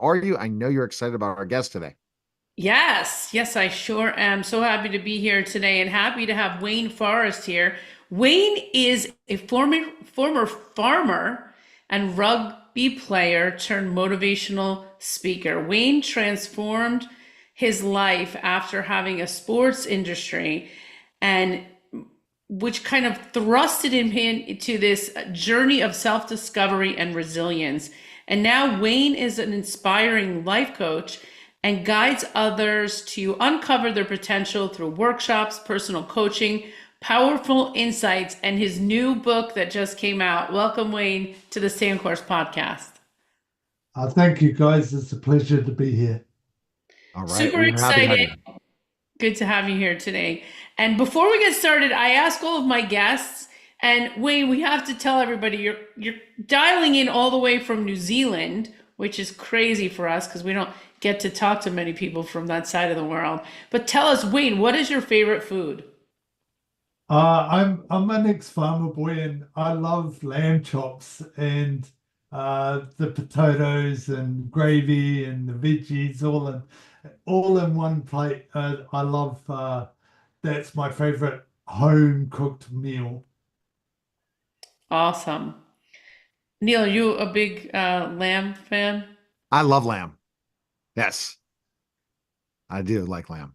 are you? I know you're excited about our guest today. Yes, I sure am. So happy to be here today and happy to have Wayne Forrest here. Wayne is a former farmer and rugby player turned motivational speaker. Wayne transformed his life after having a sports industry and which kind of thrusted him into this journey of self-discovery and resilience. And now Wayne is an inspiring life coach and guides others to uncover their potential through workshops, personal coaching, powerful insights, and his new book that just came out. Welcome, Wayne, to the Stay on Course podcast. Thank you, guys. It's a pleasure to be here. All right. Super We're happy to have excited. you. Good to have you here today. And before we get started, I ask all of my guests, and Wayne, we have to tell everybody you're dialing in all the way from New Zealand, which is crazy for us because we don't get to talk to many people from that side of the world. But tell us, Wayne, what is your favorite food? I'm an ex-farmer boy, and I love lamb chops and the potatoes and gravy and the veggies all in one plate. I love that's my favorite home cooked meal. Awesome. Neil, are you a big lamb fan? I love lamb. Yes, I do like lamb.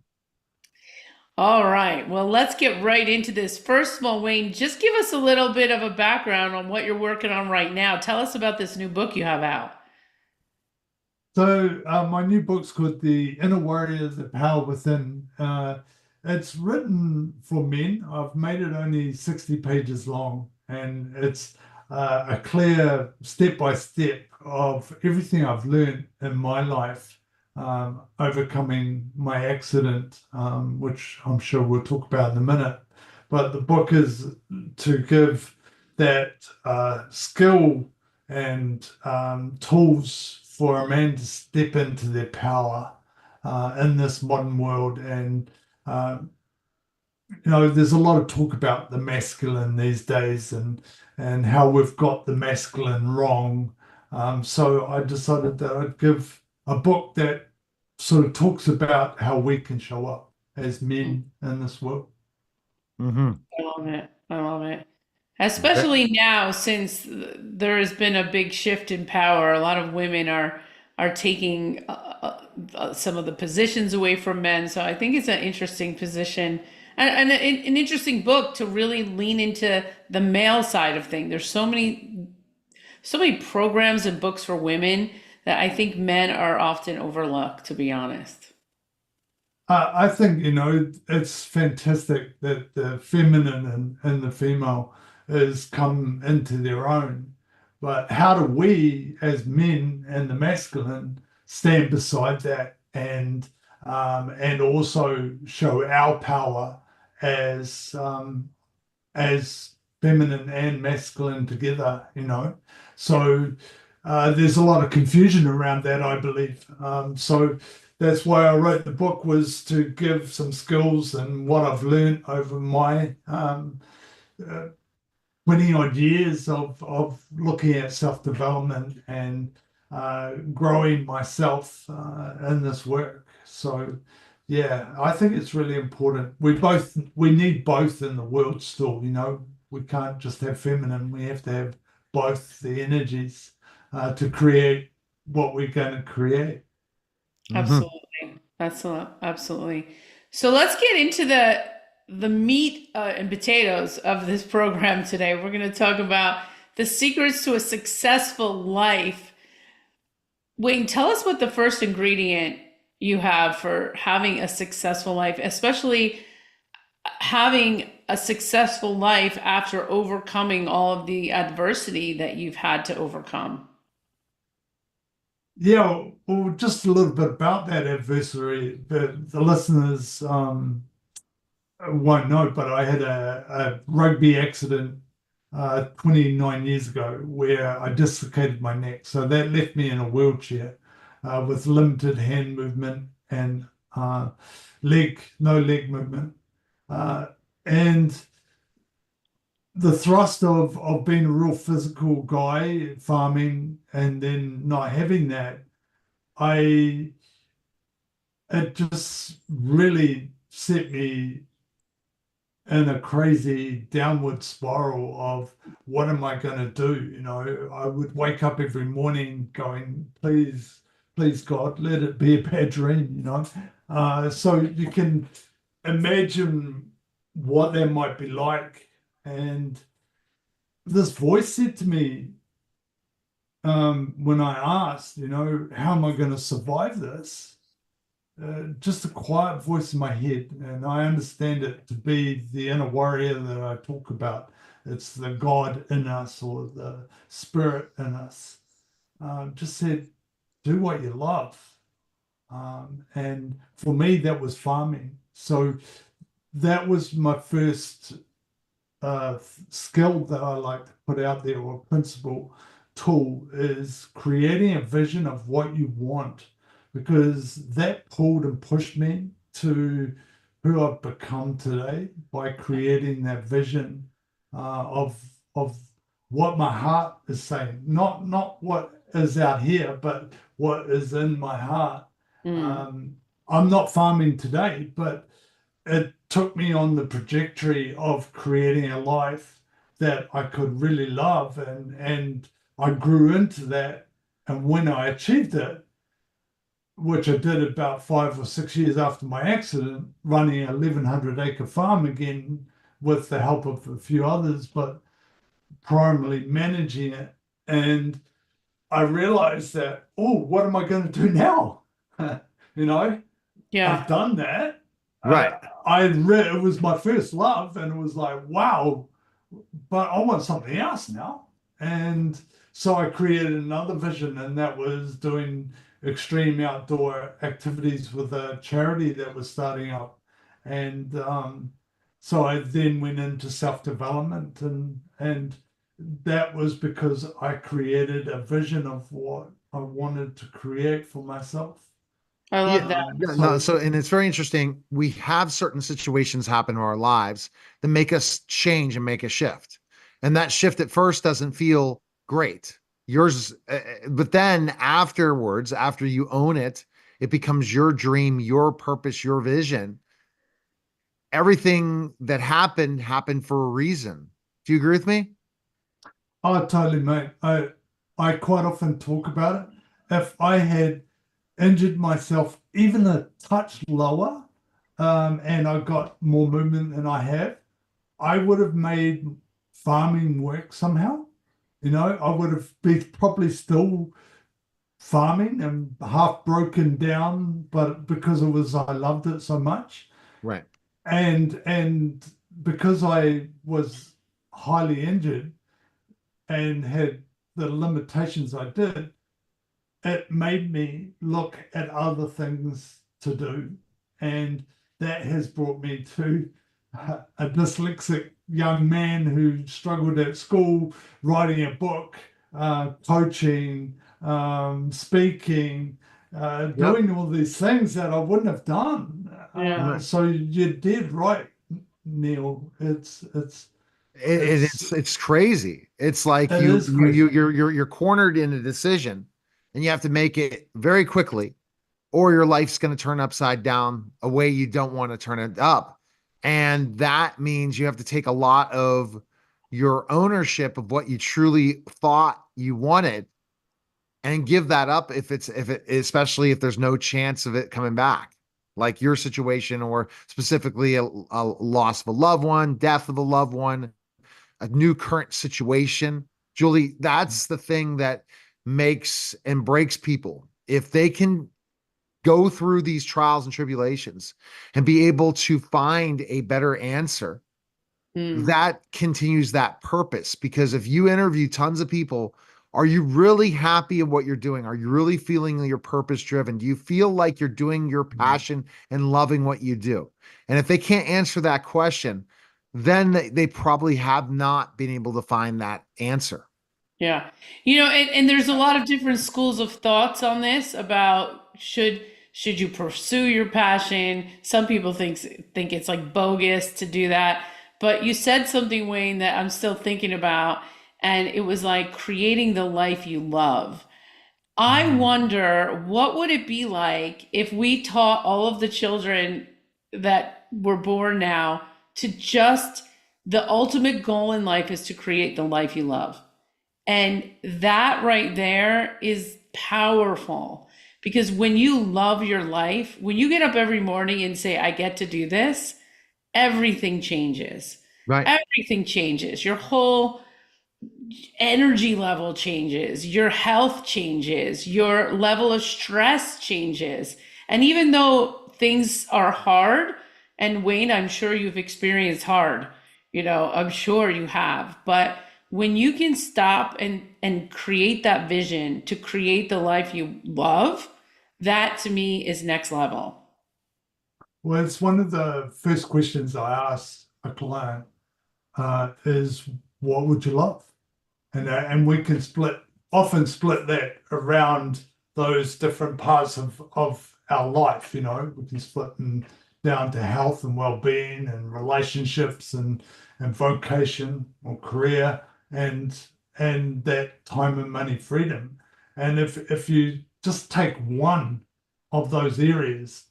All right. Well, let's get right into this. First of all, Wayne, just give us a little bit of a background on what you're working on right now. Tell us about this new book you have out. So my new book's called The Inner Warrior, The Power Within. It's written for men. I've made it only 60 pages long, and it's a clear step-by-step of everything I've learned in my life, overcoming my accident, which I'm sure we'll talk about in a minute. But the book is to give that skill and tools for a man to step into their power in this modern world. And, uh, there's a lot of talk about the masculine these days and how we've got the masculine wrong. So I decided that I'd give a book that sort of talks about how we can show up as men in this world. Hmm. I love it. I love it. Especially now, since there has been a big shift in power, a lot of women are taking some of the positions away from men. So I think it's an interesting position and an interesting book to really lean into the male side of things. There's so many programs and books for women that I think men are often overlooked, to be honest. I think, it's fantastic that the feminine and the female has come into their own. But how do we, as men and the masculine, stand beside that and also show our power as feminine and masculine together, So there's a lot of confusion around that, I believe. So that's why I wrote the book, was to give some skills and what I've learned over my uh, 20 odd years of looking at self-development and growing myself in this work. So yeah, I think it's really important. We need both in the world still, We can't just have feminine, we have to have both the energies to create what we're going to create. Hmm. Absolutely. Absolutely. So let's get into the meat and potatoes of this program today. We're going to talk about the secrets to a successful life. Wayne, tell us what the first ingredient you have for having a successful life, especially having a successful life after overcoming all of the adversity that you've had to overcome. Yeah, well, just a little bit about that adversary. The listeners won't know, but I had a rugby accident 29 years ago where I dislocated my neck. So that left me in a wheelchair with limited hand movement and no leg movement. Uh, and the thrust of being a real physical guy, farming, and then not having that, I it just really set me in a crazy downward spiral of what am I going to do? You know, I would wake up every morning going, please, please God, let it be a bad dream, you know. So you can imagine what that might be like. And this voice said to me, when I asked, you know, how am I going to survive this? Just a quiet voice in my head, and I understand it to be the inner warrior that I talk about. It's the God in us or the spirit in us. Just said, do what you love. And for me, that was farming. So that was my first skill that I like to put out there, or principle tool, is creating a vision of what you want, because that pulled and pushed me to who I've become today by creating that vision of what my heart is saying, not what is out here, but what is in my heart. Mm. I'm not farming today, but it took me on the trajectory of creating a life that I could really love, and I grew into that. And when I achieved it, which I did about 5 or 6 years after my accident, running an 1,100-acre farm again with the help of a few others, but primarily managing it. And I realized that, oh, what am I going to do now? You know, I've Yeah. done that. Right. It was my first love, and it was like, wow, but I want something else now. And so I created another vision, and that was doing extreme outdoor activities with a charity that was starting up. And so I then went into self-development, and that was because I created a vision of what I wanted to create for myself. I love Yeah, that. no, So so and it's very interesting. We have certain situations happen in our lives that make us change and make a shift. And that shift at first doesn't feel great. Yours, but then afterwards, after you own it, it becomes your dream, your purpose, your vision. Everything that happened for a reason. Do you agree with me? oh, totally, mate. I quite often talk about it. If I had injured myself even a touch lower, and I got more movement than I have, I would have made farming work somehow. You know, I would have been probably still farming and half broken down, but because it was I loved it so much, Right. and because I was highly injured and had the limitations I did, it made me look at other things to do. And that has brought me to a dyslexic young man who struggled at school, writing a book, coaching, speaking, Yep. doing all these things that I wouldn't have done. Yeah. Right. So you did right, Neil. It's It's crazy. It's like it is crazy. you're cornered in a decision, and you have to make it very quickly, or your life's going to turn upside down a way you don't want to turn it up. And that means you have to take a lot of your ownership of what you truly thought you wanted and give that up if it especially if there's no chance of it coming back, like your situation, or specifically a loss of a loved one, death of a loved one, a new current situation. Julie, that's the thing that makes and breaks people. If they can go through these trials and tribulations and be able to find a better answer, Mm. that continues that purpose. Because if you interview tons of people, are you really happy in what you're doing? Are you really feeling your purpose driven? Do you feel like you're doing your passion and loving what you do? And if they can't answer that question, then they probably have not been able to find that answer. Yeah. You know, and there's a lot of different schools of thoughts on this about should you pursue your passion? Some people think it's like bogus to do that. But you said something, Wayne, that I'm still thinking about, and it was like creating the life you love. I wonder what would it be like if we taught all of the children that were born now to just the ultimate goal in life is to create the life you love. And that right there is powerful because when you love your life, when you get up every morning and say, I get to do this, everything changes. Right. Everything changes. Your whole energy level changes, your health changes, your level of stress changes. And even though things are hard, and Wayne, I'm sure you've experienced hard, I'm sure you have, but when you can stop and create that vision to create the life you love, that to me is next level. Well, it's one of the first questions I ask a client is, what would you love? And we can often split that around those different parts of our life. We can split them down to health and well-being and relationships and vocation or career and that time and money freedom. And if you just take one of those areas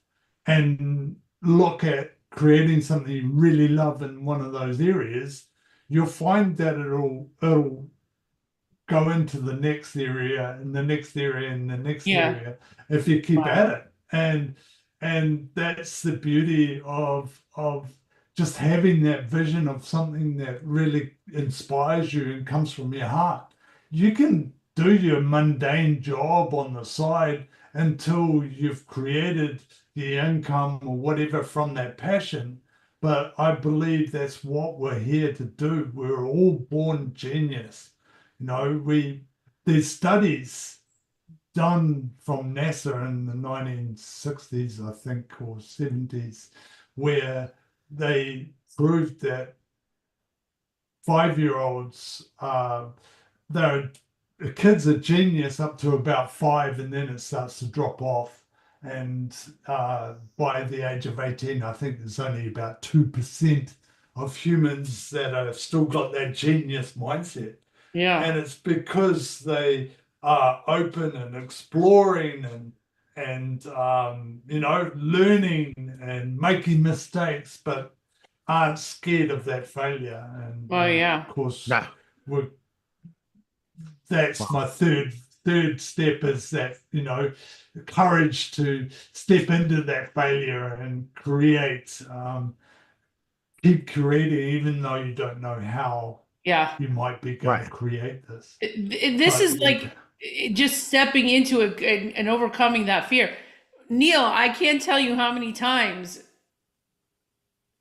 and look at creating something you really love in one of those areas, you'll find that it'll go into the next area and the next area and the next Yeah. area if you keep Wow. at it. And that's the beauty of just having that vision of something that really inspires you and comes from your heart. You can do your mundane job on the side until you've created the income or whatever from that passion. But I believe that's what we're here to do. We're all born genius. There's studies done from NASA in the 1960s, I think, or 70s, where they proved that 5-year-olds, they're kids are genius up to about 5, and then it starts to drop off. And by the age of 18, I think there's only about 2% of humans that have still got that genius mindset. Yeah. And it's because they are open and exploring and learning and making mistakes, but aren't scared of that failure. And Oh, yeah. of course, Yeah. that's Wow. my third step is that courage to step into that failure and keep creating, even though you don't know how Yeah. you might be going Right. to create this. This But is like just stepping into it and overcoming that fear. Neil, I can't tell you how many times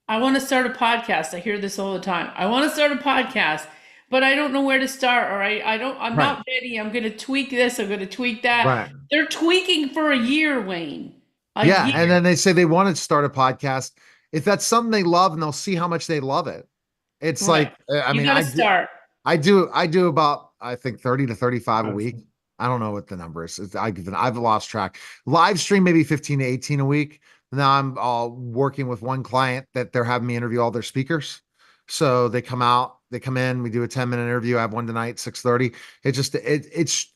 I want to start a podcast. I hear this all the time. I want to start a podcast, but I don't know where to start, or I'm Right. not ready. I'm going to tweak this. I'm going to tweak that. Right. They're tweaking for a year, Wayne. A Yeah. year. And then they say they want to start a podcast. If that's something they love and they'll see how much they love it. It's Right. like, I You mean, got to start. I do about, I think 30 to 35 a week. Awesome. I don't know what the number is. I've lost track. Live stream, maybe 15 to 18 a week. Now I'm working with one client that they're having me interview all their speakers. So they come out, they come in, we do a 10-minute interview. I have one tonight, 6:30.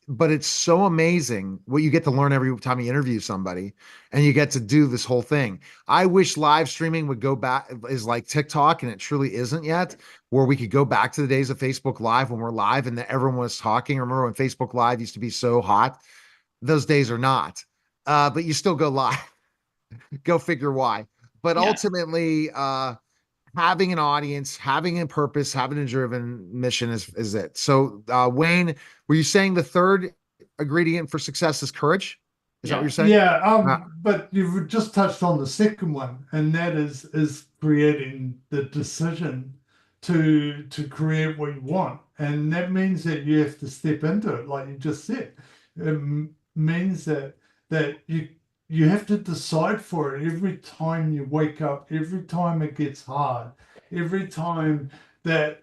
But it's so amazing what you get to learn every time you interview somebody and you get to do this whole thing. I wish live streaming would go back is like TikTok, and it truly isn't yet, where we could go back to the days of Facebook Live when we're live and everyone was talking. Remember when Facebook Live used to be so hot? Those days are not. But you still go live. Go figure why. But Yeah. ultimately, having an audience, having a purpose, having a driven mission is it. So, Wayne, were you saying the third ingredient for success is courage? Is that what Yeah. you're saying? Yeah, Uh, but you've just touched on the second one, and that is creating the decision to create what you want, and that means that you have to step into it, like you just said. It means that you have to decide for it every time you wake up, every time it gets hard, every time that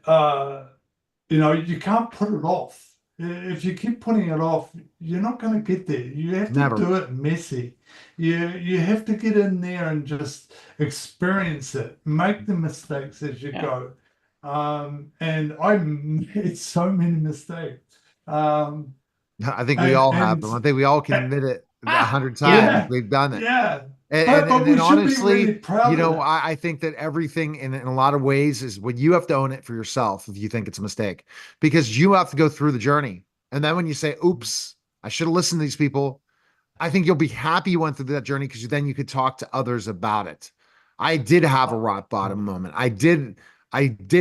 you can't put it off. If you keep putting it off, you're not going to get there. You have to Never. do it messy. You have to get in there and just experience it, make the mistakes as you Yeah. go. And I made so many mistakes. I think we all have And them. I think we all can uh, admit it a Ah, hundred times. yeah. yeah, We've done it. yeah. And But we and should be honestly, really proud of that. I think that everything in a lot of ways is when you have to own it for yourself if you think it's a mistake, because you have to go through the journey. And then when you say, oops, I should have listened to these people, I think you'll be happy you went through that journey because then you could talk to others about it. I did have a rock bottom moment. I did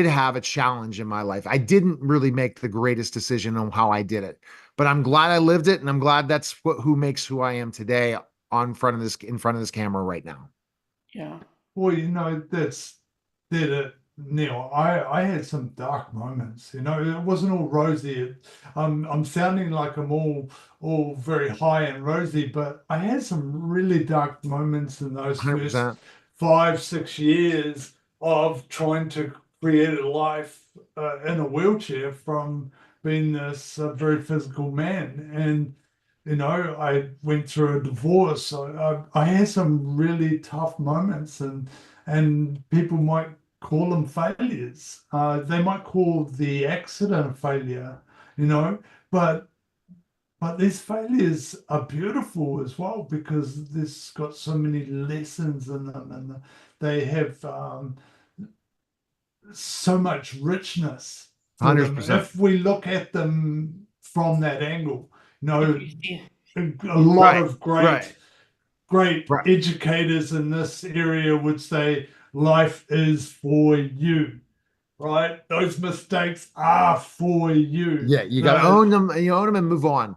have a challenge in my life. I didn't really make the greatest decision on how I did it, but I'm glad I lived it, and I'm glad that's who makes who I am today in front of this camera right now. Yeah. Well, that it, Neil. I had some dark moments. It wasn't all rosy. I'm sounding like I'm all very high and rosy, but I had some really dark moments in those first 100%. 5, 6 years of trying to create a life in a wheelchair from being this very physical man. And I went through a divorce. I had some really tough moments, and people might call them failures. They might call the accident a failure, you know, but these failures are beautiful as well because this got so many lessons in them, and they have so much richness to them 100%. if we look at them from that angle. You If know, you see- a lot Right. of great Right. great Right. educators in this area would say life is for you, right? Those mistakes are for you. Yeah, you got to The own them, and you own them and move on.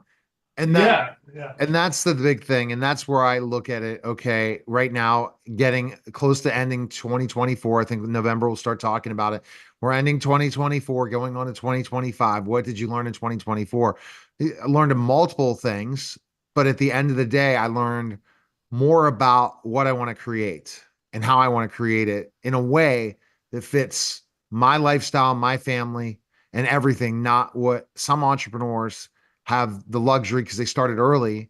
And Yeah, yeah. that's the big thing. And that's where I look at it. Okay, right now, getting close to ending 2024. I think November we'll start talking about it. We're ending 2024, going on to 2025. What did you learn in 2024? I learned multiple things, but at the end of the day, I learned more about what I want to create and how I want to create it in a way that fits my lifestyle, my family, and everything, not what some entrepreneurs have the luxury because they started early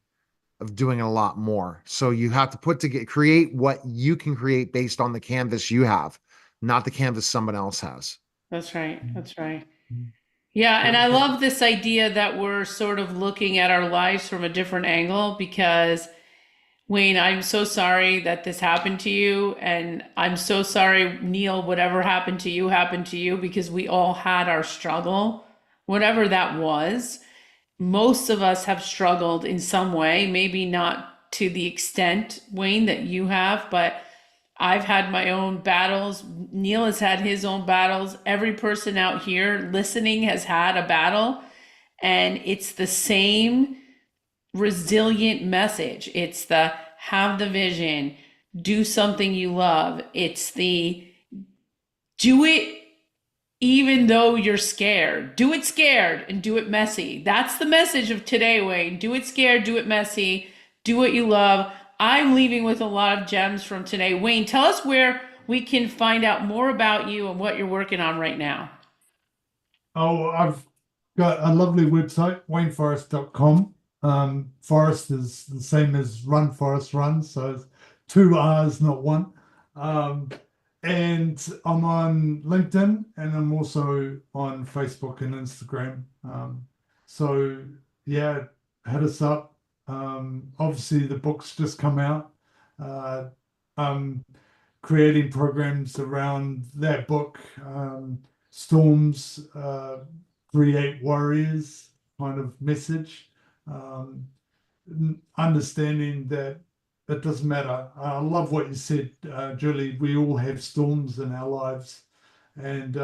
of doing a lot more. So you have to create what you can create based on the canvas you have, not the canvas someone else has. That's right. That's right. Yeah, and I love this idea that we're sort of looking at our lives from a different angle because Wayne, I'm so sorry that this happened to you. And I'm so sorry, Neil, whatever happened to you because we all had our struggle, whatever that was. Most of us have struggled in some way, maybe not to the extent, Wayne, that you have, but I've had my own battles. Neil has had his own battles. Every person out here listening has had a battle, and it's the same resilient message. It's the have the vision, do something you love. It's the do it even though you're scared. Do it scared and do it messy. That's the message of today, Wayne. Do it scared, do it messy, do what you love. I'm leaving with a lot of gems from today. Wayne, tell us where we can find out more about you and what you're working on right now. Oh, I've got a lovely website, wayneforrest.com. Forest is the same as Run Forest Run, so it's two R's, not one. Um, and I'm on LinkedIn, and I'm also on Facebook and Instagram. So yeah, hit us up. Obviously, the book's just come out. I'm creating programs around that book. Storms create warriors kind of message. Um, Understanding that it doesn't matter. I love what you said, Julie. We all have storms in our lives. And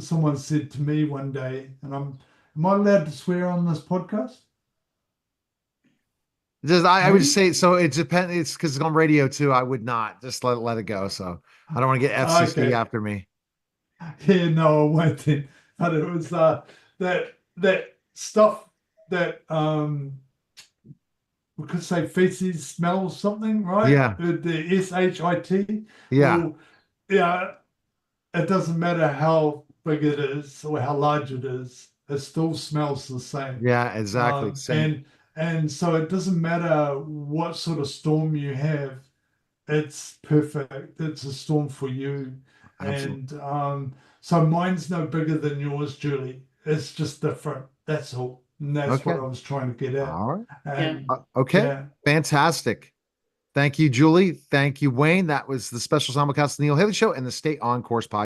someone said to me one day, and am I allowed to swear on this podcast? I would Maybe? say so. It depends. It's because it's on radio too. I would not just let it go. So I don't want to get FCC Okay. after me. Yeah, no, I won't then. But it was that stuff that we could say feces smells something, right? Yeah. The SHIT. Yeah. Well, yeah, it doesn't matter how big it is or how large it is, it still smells the same. Yeah. Exactly. Same. And so it doesn't matter what sort of storm you have, it's perfect. It's a storm for you. Absolutely. And so mine's no bigger than yours, Julie. It's just different. That's all. And that's what Okay. I was trying to get at. All right. And Okay. yeah. Fantastic. Thank you, Julie. Thank you, Wayne. That was the special simulcast of the Neil Haley Show and the Stay On Course podcast.